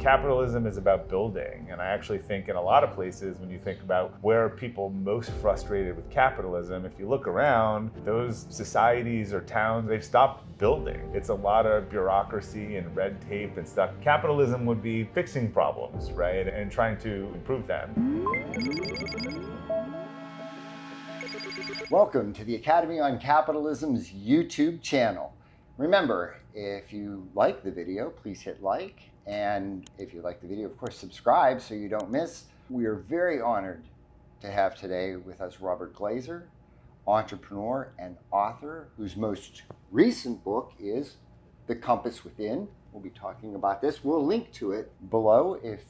Capitalism is about building, and I actually think in a lot of places, when you think about where are people most frustrated with capitalism, if you look around, those societies or towns, they've stopped building. It's a lot of bureaucracy and red tape and stuff. Capitalism would be fixing problems, right, and trying to improve them. Welcome to the Academy on Capitalism's YouTube channel. Remember, if you like the video, please hit like. And if you like the video, of course, subscribe so you don't miss. We are very honored to have today with us Robert Glazer, entrepreneur and author, whose most recent book is The Compass Within. We'll be talking about this. We'll link to it below. If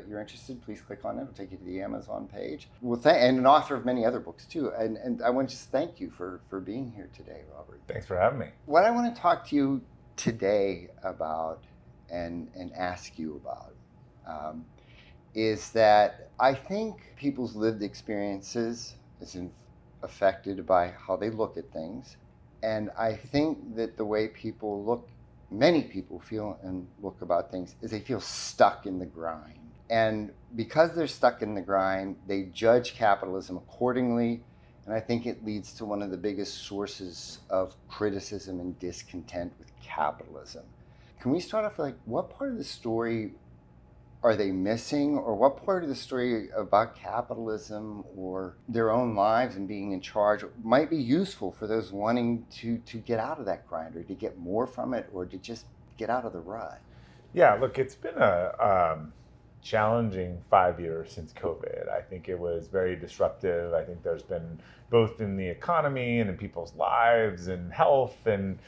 you're interested, please click on it. It'll take you to the Amazon page. And an author of many other books too. And I want to just thank you for being here today, Robert. Thanks for having me. What I want to talk to you today about and ask you about is that I think people's lived experiences is affected by how they look at things. And I think that the way many people feel and look about things is they feel stuck in the grind. And because they're stuck in the grind, they judge capitalism accordingly. And I think it leads to one of the biggest sources of criticism and discontent with capitalism. Can we start off like, what part of the story are they missing, or what part of the story about capitalism or their own lives and being in charge might be useful for those wanting to get out of that grind, or to get more from it, or to just get out of the rut? Yeah, look, it's been a challenging 5 years since COVID. I think it was very disruptive. I think there's been both in the economy and in people's lives and health, and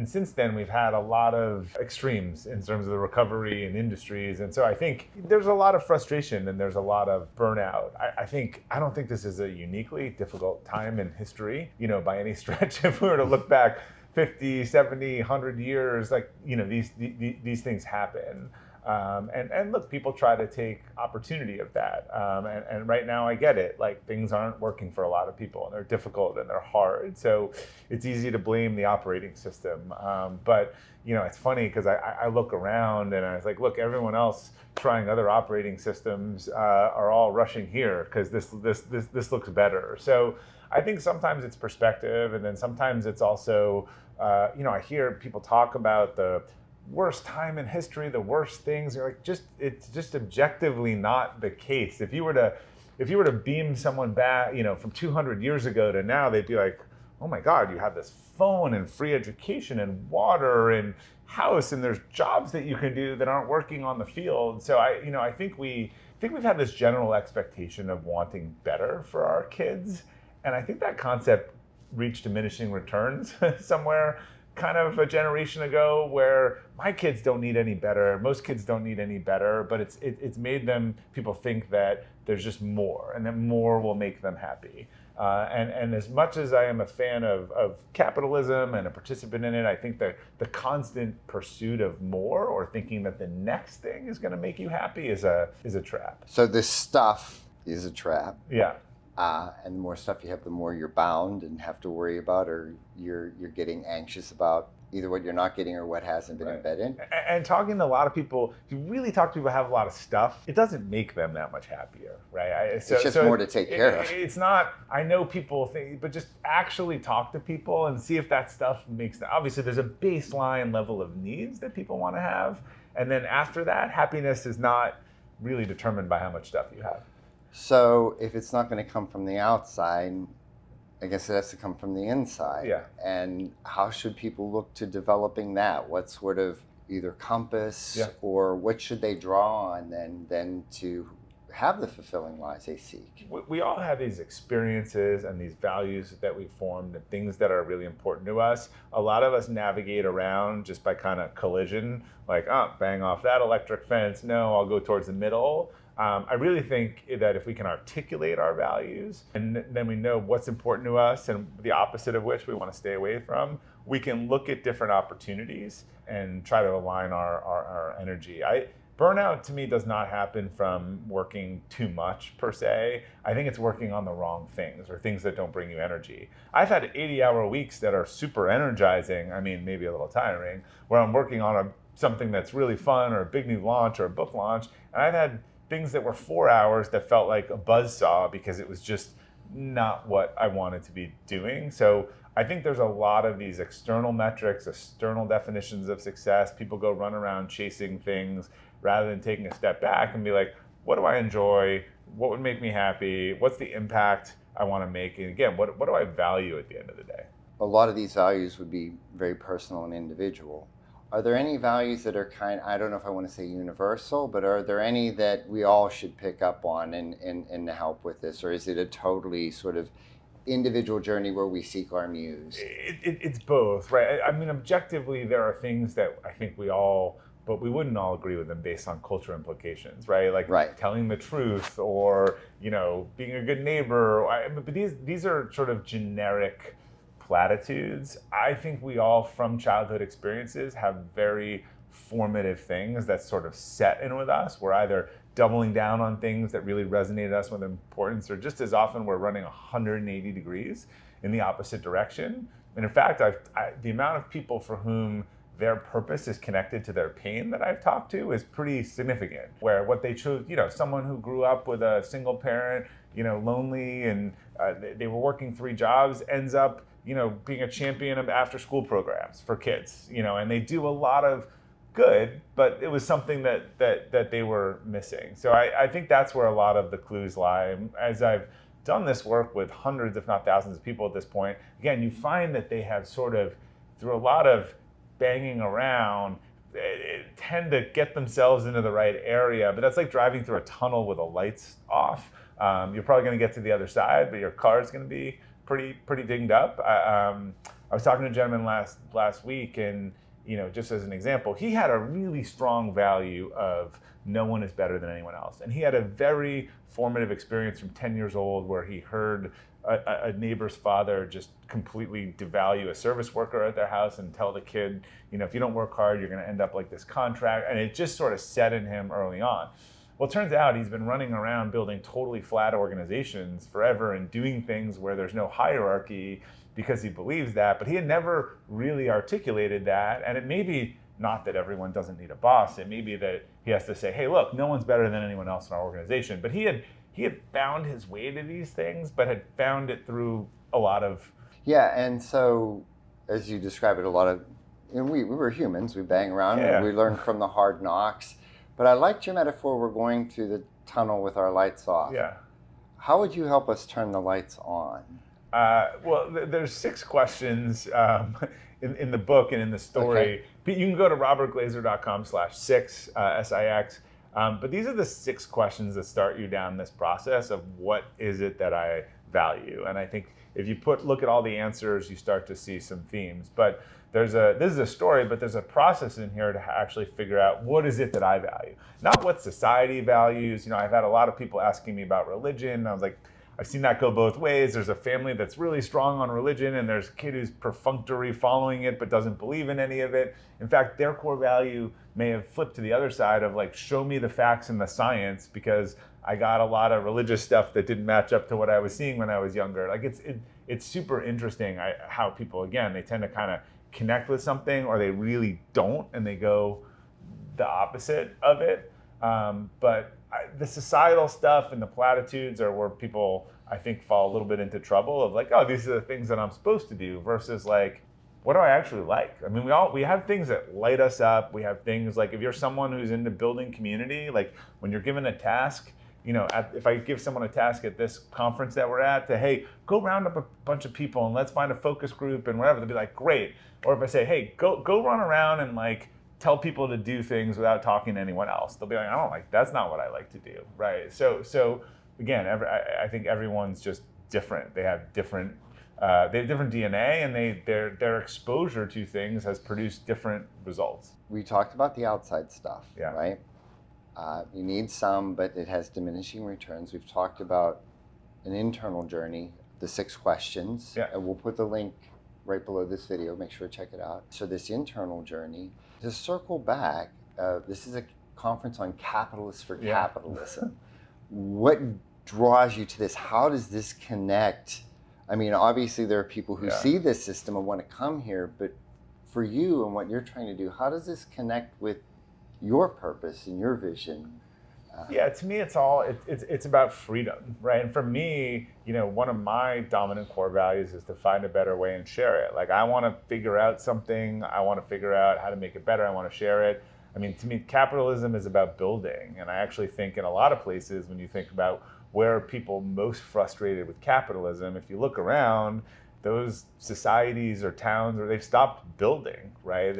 since then we've had a lot of extremes in terms of the recovery and industries. And so I think there's a lot of frustration and there's a lot of burnout. I don't think this is a uniquely difficult time in history, by any stretch. If we were to look back 50, 70, 100 years, these things happen. And look, people try to take opportunity of that. And right now I get it, things aren't working for a lot of people and they're difficult and they're hard. So it's easy to blame the operating system. But it's funny because I look around and I was like, look, everyone else trying other operating systems are all rushing here because this looks better. So I think sometimes it's perspective, and then sometimes it's also, I hear people talk about the worst time in history, the worst things. You're like, it's just objectively not the case. If you were to beam someone back, from 200 years ago to now, they'd be like, oh my God, you have this phone and free education and water and house, and there's jobs that you can do that aren't working on the field. So I think we've had this general expectation of wanting better for our kids, and I think that concept reached diminishing returns somewhere kind of a generation ago, where my kids don't need any better, most kids don't need any better, but it's made people think that there's just more, and that more will make them happy. And as much as I am a fan of capitalism and a participant in it, I think that the constant pursuit of more, or thinking that the next thing is going to make you happy, is a trap. So this stuff is a trap. Yeah. And the more stuff you have, the more you're bound and have to worry about, or you're getting anxious about either what you're not getting or what hasn't been embedded. And talking to a lot of people, if you really talk to people who have a lot of stuff, it doesn't make them that much happier, right? It's just more to take care of. It's not, I know people think, but just actually talk to people and see if that stuff makes them. Obviously, there's a baseline level of needs that people want to have. And then after that, happiness is not really determined by how much stuff you have. So if it's not going to come from the outside, I guess it has to come from the inside. Yeah. And how should people look to developing that? What sort of either compass or what should they draw on then to have the fulfilling lives they seek? We all have these experiences and these values that we formed, and things that are really important to us. A lot of us navigate around just by kind of collision, like, bang off that electric fence. No, I'll go towards the middle. I really think that if we can articulate our values, and then we know what's important to us and the opposite of which we want to stay away from, we can look at different opportunities and try to align our energy. Burnout to me does not happen from working too much per se. I think it's working on the wrong things or things that don't bring you energy. I've had 80-hour weeks that are super energizing. I mean, maybe a little tiring, where I'm working on a something that's really fun, or a big new launch, or a book launch. And I've had things that were 4 hours that felt like a buzzsaw because it was just not what I wanted to be doing. So I think there's a lot of these external metrics, external definitions of success. People go run around chasing things rather than taking a step back and be like, what do I enjoy? What would make me happy? What's the impact I want to make? And again, what do I value at the end of the day? A lot of these values would be very personal and individual. Are there any values that are I don't know if I want to say universal, but are there any that we all should pick up on and help with this? Or is it a totally sort of individual journey where we seek our muse? It's both, right? I mean, objectively, there are things that I think but we wouldn't all agree with them based on cultural implications, right? Like telling the truth, or being a good neighbor. But these are sort of generic platitudes. I think we all, from childhood experiences, have very formative things that sort of set in with us. We're either doubling down on things that really resonated us with importance, or just as often we're running 180 degrees in the opposite direction. And in fact, the amount of people for whom their purpose is connected to their pain that I've talked to is pretty significant. Where what they chose, someone who grew up with a single parent, lonely, and they were working 3 jobs, ends up being a champion of after school programs for kids, and they do a lot of good, but it was something that they were missing. So I think that's where a lot of the clues lie. As I've done this work with hundreds, if not thousands of people at this point, again, you find that they have sort of, through a lot of banging around, tend to get themselves into the right area. But that's like driving through a tunnel with the lights off. You're probably going to get to the other side, but your car is going to be pretty dinged up. I was talking to a gentleman last week, and just as an example, he had a really strong value of no one is better than anyone else, and he had a very formative experience from 10 years old where he heard a neighbor's father just completely devalue a service worker at their house and tell the kid, if you don't work hard, you're going to end up like this contract, and it just sort of set in him early on. Well, it turns out he's been running around building totally flat organizations forever and doing things where there's no hierarchy because he believes that, but he had never really articulated that. And it may be not that everyone doesn't need a boss. It may be that he has to say, hey, look, no one's better than anyone else in our organization. But he had found his way to these things, but had found it through a lot of... Yeah, and so, as you describe it, a lot of... we were humans, we bang around, and we learn from the hard knocks. But I liked your metaphor, we're going through the tunnel with our lights off. Yeah. How would you help us turn the lights on? Well, there's 6 questions in the book and in the story. Okay. You can go to robertglazer.com/6, SIX. But these are the 6 questions that start you down this process of what is it that I value. And I think if you look at all the answers, you start to see some themes. But this is a story, but there's a process in here to actually figure out what is it that I value. Not what society values. I've had a lot of people asking me about religion. I was like, I've seen that go both ways. There's a family that's really strong on religion, and there's a kid who's perfunctory following it but doesn't believe in any of it. In fact, their core value may have flipped to the other side of like, show me the facts and the science, because I got a lot of religious stuff that didn't match up to what I was seeing when I was younger. Like it's super interesting how people, again, they tend to kind of connect with something, or they really don't, and they go the opposite of it. But the societal stuff and the platitudes are where people, I think, fall a little bit into trouble of like, oh, these are the things that I'm supposed to do, versus like, what do I actually like? I mean, we have things that light us up. We have things like, if you're someone who's into building community, like when you're given a task, if I give someone a task at this conference that we're at, to, hey, go round up a bunch of people and let's find a focus group and whatever, they'll be like, great. Or if I say, hey, go run around and like tell people to do things without talking to anyone else, they'll be like, that's not what I like to do, right? So again, I think everyone's just different. They have different DNA, and their exposure to things has produced different results. We talked about the outside stuff, yeah. Right? You need some, but it has diminishing returns. We've talked about an internal journey, the 6 questions, and we'll put the link right below this video. Make sure to check it out. So this internal journey, to circle back, this is a conference on capitalists for capitalism. What draws you to this? How does this connect? I mean, obviously there are people who see this system and want to come here, but for you and what you're trying to do, how does this connect with your purpose and your vision? Yeah, to me, it's about freedom, right? And for me, one of my dominant core values is to find a better way and share it. Like, I want to figure out something. I want to figure out how to make it better. I want to share it. I mean, to me, capitalism is about building. And I actually think in a lot of places, when you think about where are people most frustrated with capitalism, if you look around, those societies or towns, or they've stopped building, right?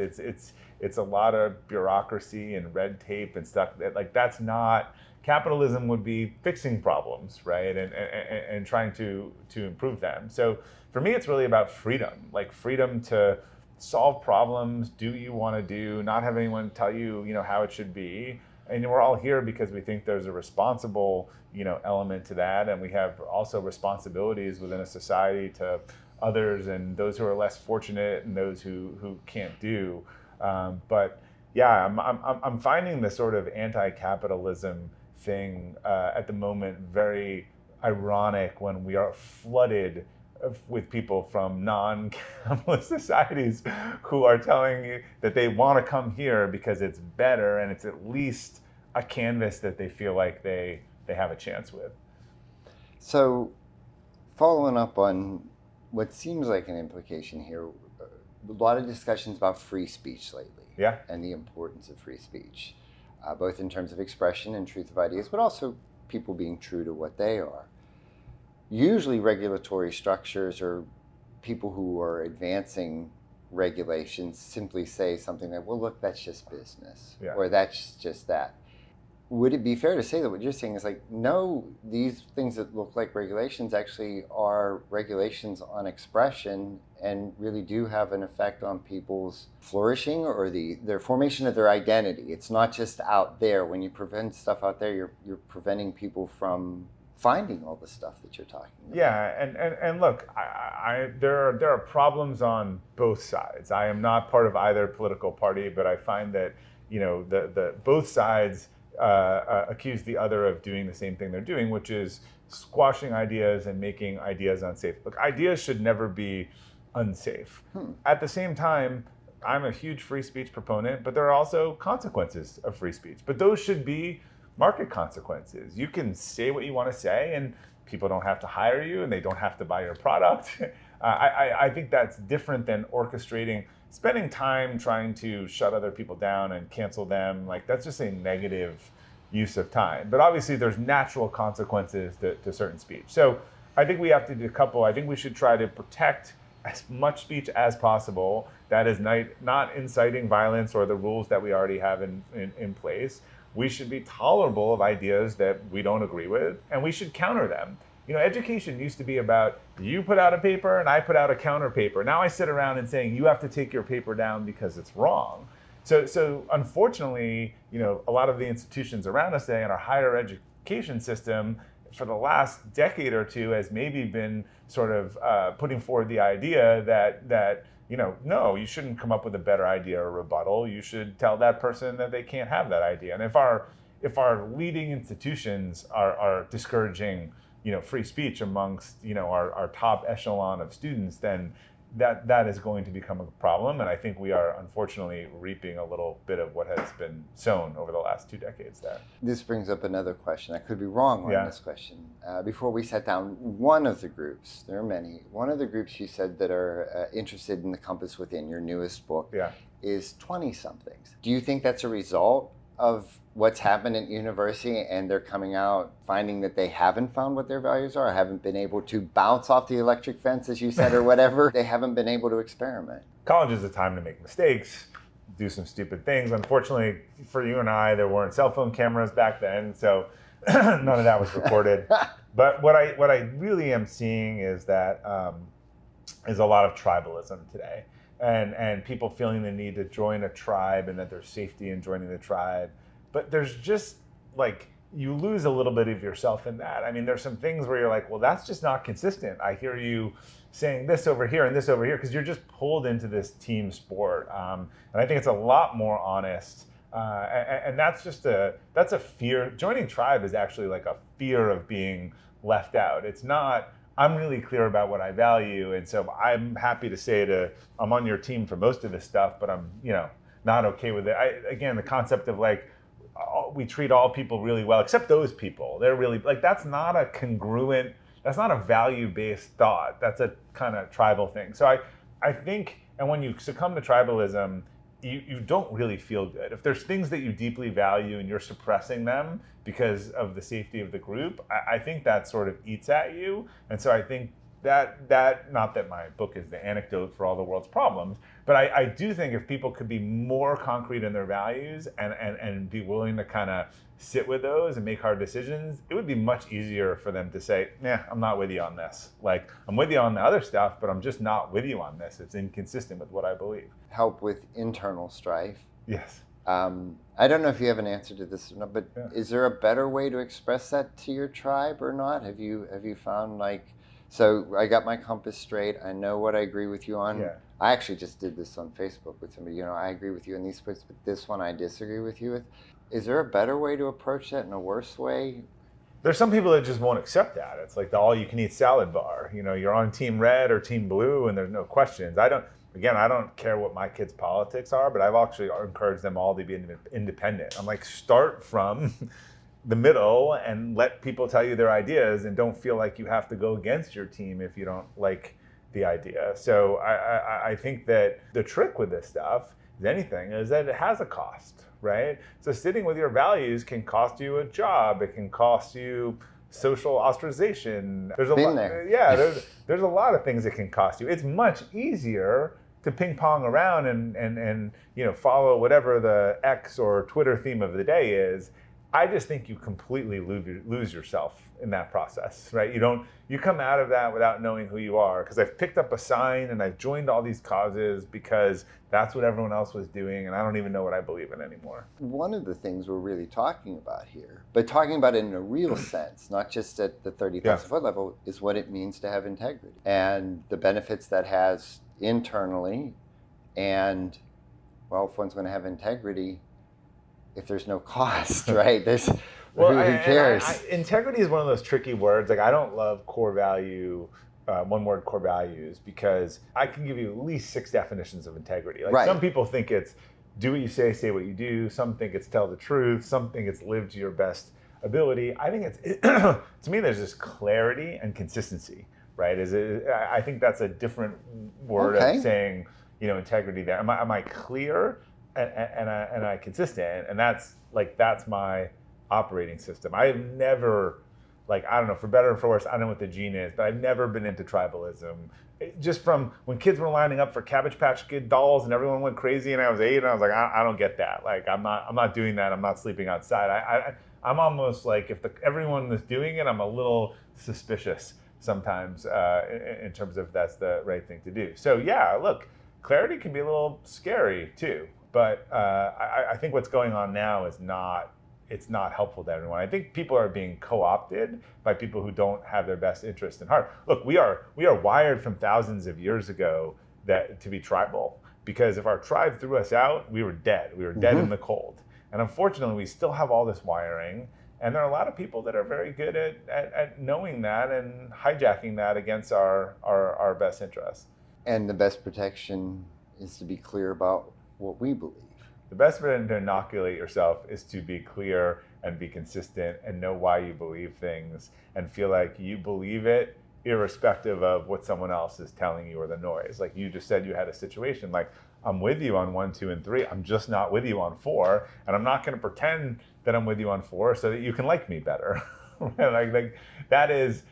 It's a lot of bureaucracy and red tape and stuff that's not, capitalism would be fixing problems, right? And trying to improve them. So for me, it's really about freedom, like freedom to solve problems, do what you want to do, not have anyone tell you, how it should be. And we're all here because we think there's a responsible, element to that. And we have also responsibilities within a society to others and those who are less fortunate and those who can't do. But yeah, I'm finding the sort of anti-capitalism thing at the moment very ironic when we are flooded with people from non-capitalist societies who are telling you that they want to come here because it's better and it's at least a canvas that they feel like they have a chance with. So following up on what seems like an implication here, a lot of discussions about free speech lately. Yeah. And the importance of free speech, both in terms of expression and truth of ideas, but also people being true to what they are. Usually regulatory structures or people who are advancing regulations simply say something like, well, look, that's just business, or that's just that. Would it be fair to say that what you're saying is like, no, these things that look like regulations actually are regulations on expression and really do have an effect on people's flourishing or their formation of their identity? It's not just out there. When you prevent stuff out there, you're preventing people from finding all the stuff that you're talking about. Yeah, and look, there are problems on both sides. I am not part of either political party, but I find that the both sides accuse the other of doing the same thing they're doing, which is squashing ideas and making ideas unsafe. Look, ideas should never be unsafe. At the same time, I'm a huge free speech proponent, but there are also consequences of free speech. But those should be market consequences. You can say what you want to say, and people don't have to hire you, and they don't have to buy your product. I think that's different than spending time trying to shut other people down and cancel them. Like, that's just a negative use of time. But obviously, there's natural consequences to certain speech. So I think we have to decouple. I think we should try to protect as much speech as possible that is not inciting violence or the rules that we already have in place. We should be tolerable of ideas that we don't agree with, and we should counter them. Education used to be about you put out a paper and I put out a counter paper. Now I sit around and saying you have to take your paper down because it's wrong. So unfortunately, a lot of the institutions around us today in our higher education system for the last decade or two has maybe been sort of putting forward the idea that no, you shouldn't come up with a better idea or rebuttal. You should tell that person that they can't have that idea. And if our leading institutions are discouraging free speech amongst our top echelon of students, then that is going to become a problem. And I think we are unfortunately reaping a little bit of what has been sown over the last 2 decades there. This brings up another question. I could be wrong on this question. Before we sat down, one of the groups, there are many, one of the groups you said that are interested in the compass within, your newest book, is 20-somethings. Do you think that's a result of what's happened at university and they're coming out finding that they haven't found what their values are, haven't been able to bounce off the electric fence, as you said, or whatever? They haven't been able to experiment. College is a time to make mistakes, do some stupid things. Unfortunately for you and I, there weren't cell phone cameras back then, so none of that was recorded. But what I really am seeing is that is a lot of tribalism today. And people feeling the need to join a tribe and that there's safety in joining the tribe. But there's just you lose a little bit of yourself in that. I mean, there's some things where you're like, well, that's just not consistent. I hear you saying this over here and this over here because you're just pulled into this team sport. And I think it's a lot more honest. And that's a fear. Joining tribe is actually like a fear of being left out. It's not I'm really clear about what I value, and so I'm happy to say I'm on your team for most of this stuff, but I'm, not okay with it. Again, the concept of like, we treat all people really well, except those people. They're really like, that's not a congruent, that's not a value-based thought. That's a kind of tribal thing. So I think, and when you succumb to tribalism, you don't really feel good. If there's things that you deeply value and you're suppressing them because of the safety of the group, I think that sort of eats at you. And so I think that not that my book is the antidote for all the world's problems, but I do think if people could be more concrete in their values and be willing to kind of sit with those and make hard decisions, it would be much easier for them to say, I'm not with you on this. Like, I'm with you on the other stuff, but I'm just not with you on this. It's inconsistent with what I believe. Help with internal strife. Yes. I don't know if you have an answer to this or not, but is there a better way to express that to your tribe or not? Have you found like, so I got my compass straight. I know what I agree with you on. Yeah. I actually just did this on Facebook with somebody. I agree with you in these points, but this one I disagree with you with. Is there a better way to approach that in a worse way? There's some people that just won't accept that. It's like the all-you-can-eat salad bar. You're on team red or team blue, and there's no questions. I don't care what my kids' politics are, but I've actually encouraged them all to be independent. I'm like, start from the middle and let people tell you their ideas, and don't feel like you have to go against your team if you don't like the idea. So I think that the trick with this stuff, is anything, is that it has a cost, right? So sitting with your values can cost you a job. It can cost you social ostracization. There's a lot. Yeah, there's a lot of things it can cost you. It's much easier to ping pong around and follow whatever the X or Twitter theme of the day is. I just think you completely lose yourself in that process, right? You come out of that without knowing who you are, because I've picked up a sign and I've joined all these causes because that's what everyone else was doing, and I don't even know what I believe in anymore. One of the things we're really talking about here, but talking about it in a real sense, not just at the 30,000 foot level, is what it means to have integrity and the benefits that has internally. And, well, if one's going to have integrity, if there's no cost, right? Who cares? Integrity is one of those tricky words. Like, I don't love core value, one word core values, because I can give you at least 6 definitions of integrity. Like, some people think it's do what you say what you do. Some think it's tell the truth. Some think it's live to your best ability. I think to me, there's just clarity and consistency, right? I think that's a different word of saying, integrity there. Am I clear? And I consistent, and that's my operating system. I've never, I don't know, for better or for worse, I don't know what the gene is, but I've never been into tribalism. Just from when kids were lining up for Cabbage Patch Kid dolls and everyone went crazy, and I was 8, and I was like, I don't get that. Like, I'm not doing that. I'm not sleeping outside. I'm almost like, if everyone was doing it, I'm a little suspicious sometimes in terms of that's the right thing to do. So yeah, look, clarity can be a little scary too. But I think what's going on now is it's not helpful to everyone. I think people are being co-opted by people who don't have their best interest in heart. Look, we are wired from thousands of years ago to be tribal, because if our tribe threw us out, we were dead. We were dead in the cold. And unfortunately, we still have all this wiring. And there are a lot of people that are very good at knowing that and hijacking that against our best interests. And the best protection is to be clear about what we believe. The best way to inoculate yourself is to be clear and be consistent and know why you believe things and feel like you believe it irrespective of what someone else is telling you or the noise. Like you just said, you had a situation, like, I'm with you on 1, 2, and 3. I'm just not with you on 4, and I'm not going to pretend that I'm with you on 4 so that you can like me better. like that is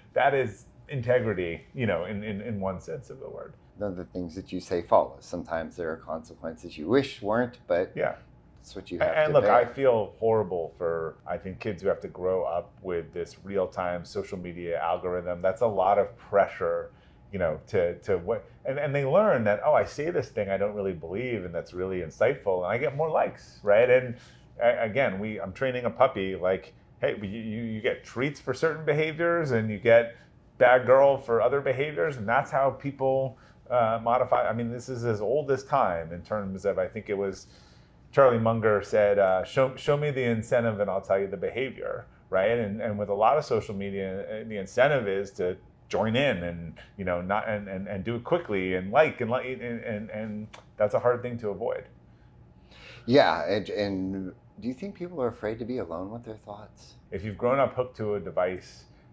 integrity, in one sense of the word. None of the things that you say follow. Sometimes there are consequences you wish weren't, but that's what you have to bear. And look, I feel horrible for, I think, kids who have to grow up with this real-time social media algorithm. That's a lot of pressure, to what, and they learn that, I say this thing I don't really believe, and that's really insightful, and I get more likes, right? And again, I'm training a puppy, like, hey, you get treats for certain behaviors, and you get bad girl for other behaviors, and that's how people modify. I mean, this is as old as time in terms of, I think it was Charlie Munger said, show me the incentive and I'll tell you the behavior, right? And with a lot of social media, the incentive is to join in and, not and do it quickly and and that's a hard thing to avoid. Yeah, and do you think people are afraid to be alone with their thoughts? If you've grown up hooked to a device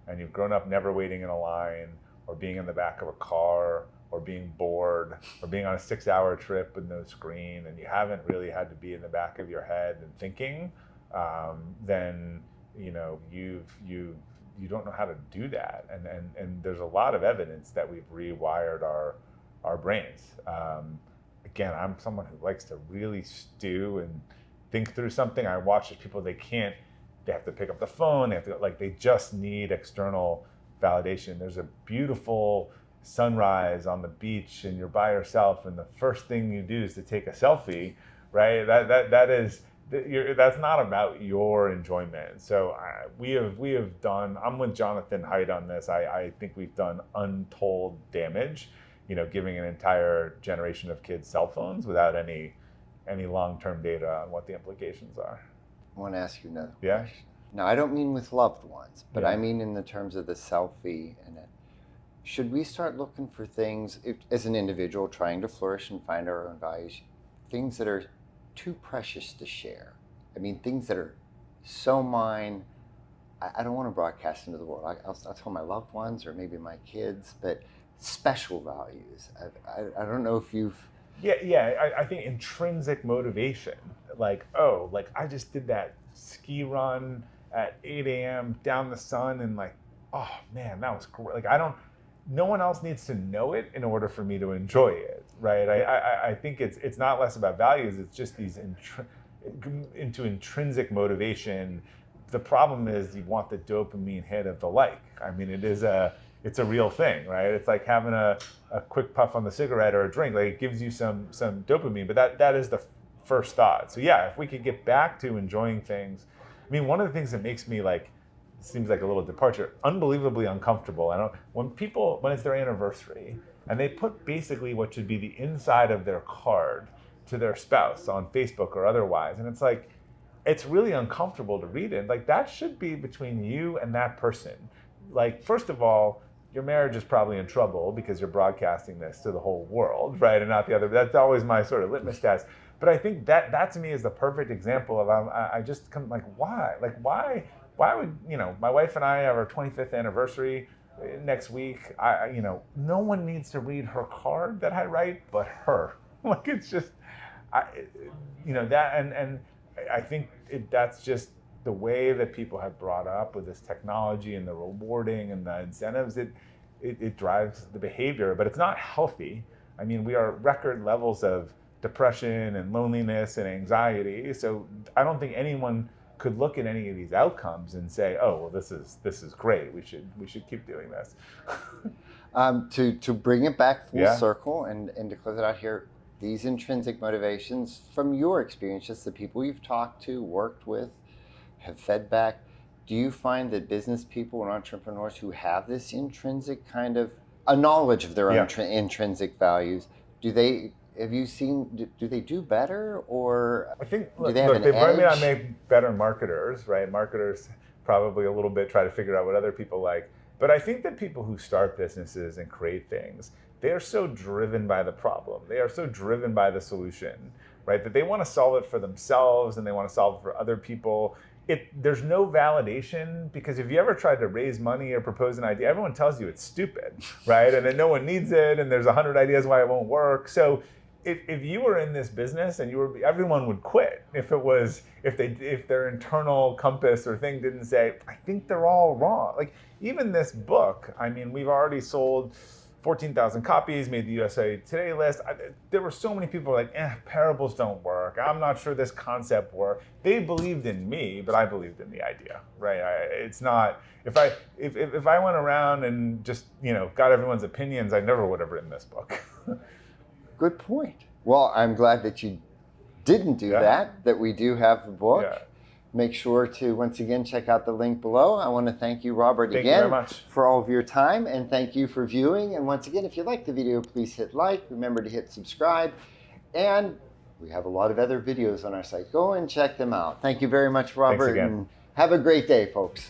and you've grown up never waiting in a line or being in the back of a car or being bored or being on a 6-hour trip with no screen, and you haven't really had to be in the back of your head and thinking, then you don't know how to do that. And there's a lot of evidence that we've rewired our brains. Again, I'm someone who likes to really stew and think through something. I watch people, they have to pick up the phone, they just need external validation. There's a beautiful sunrise on the beach and you're by yourself and the first thing you do is to take a selfie, right? That's not about your enjoyment. So we have done, I'm with Jonathan Haidt on this. I think we've done untold damage, giving an entire generation of kids cell phones without any long-term data on what the implications are. I want to ask you another Yeah? question. Now, I don't mean with loved ones, but Yeah. I mean in the terms of the selfie. And should we start looking for things, as an individual trying to flourish and find our own values, things that are too precious to share? I mean, things that are so mine, I don't want to broadcast into the world. I'll tell my loved ones or maybe my kids, but special values. I don't know if you've... Yeah. I think intrinsic motivation, I just did that ski run at 8 a.m. down the sun and oh man, that was great. No one else needs to know it in order for me to enjoy it, right? I think it's not less about values, it's just these into intrinsic motivation. The problem is you want the dopamine hit of the like. I mean, it's a real thing, right? It's like having a quick puff on the cigarette or a drink. It gives you some dopamine, but that is the first thought. So yeah, if we could get back to enjoying things. I mean, one of the things that makes me seems like a little departure, unbelievably uncomfortable. When it's their anniversary and they put basically what should be the inside of their card to their spouse on Facebook or otherwise, and it's really uncomfortable to read it. That should be between you and that person. First of all, your marriage is probably in trouble because you're broadcasting this to the whole world, right? And not the other. That's always my sort of litmus test. But I think that to me is the perfect example of I just come why? Why would, my wife and I have our 25th anniversary next week. No one needs to read her card that I write but her. It's just, that, and I think that's just the way that people have brought up with this technology and the rewarding and the incentives. It drives the behavior, but it's not healthy. I mean, we are record levels of depression and loneliness and anxiety. So I don't think anyone could look at any of these outcomes and say, "Oh, well, this is great. We should keep doing this." To bring it back full Yeah. circle and to close it out here, these intrinsic motivations, from your experience, just the people you've talked to, worked with, have fed back, do you find that business people and entrepreneurs who have this intrinsic kind of a knowledge of their own intrinsic values, do they do better, or I think do they have an they may not edge? make better marketers, right? Marketers probably a little bit try to figure out what other people like. But I think that people who start businesses and create things, they are so driven by the problem. They are so driven by the solution, right? That they want to solve it for themselves and they want to solve it for other people. There's no validation, because if you ever tried to raise money or propose an idea, everyone tells you it's stupid, right? And that no one needs it, and there's 100 ideas why it won't work. So if you were in this business and everyone would quit if their internal compass or thing didn't say, I think they're all wrong. Even this book, I mean, we've already sold 14,000 copies, made the USA Today list. There were so many people parables don't work. I'm not sure this concept works. They believed in me, but I believed in the idea, right? It's not, if I went around and just, got everyone's opinions, I never would have written this book. Good point. Well, I'm glad that you didn't do that we do have the book. Yeah. Make sure to, once again, check out the link below. I want to thank you, Robert, Thank you again very much. for all of your time, and thank you for viewing. And once again, if you like the video, please hit like. Remember to hit subscribe. And we have a lot of other videos on our site. Go and check them out. Thank you very much, Robert. Thanks again. And have a great day, folks.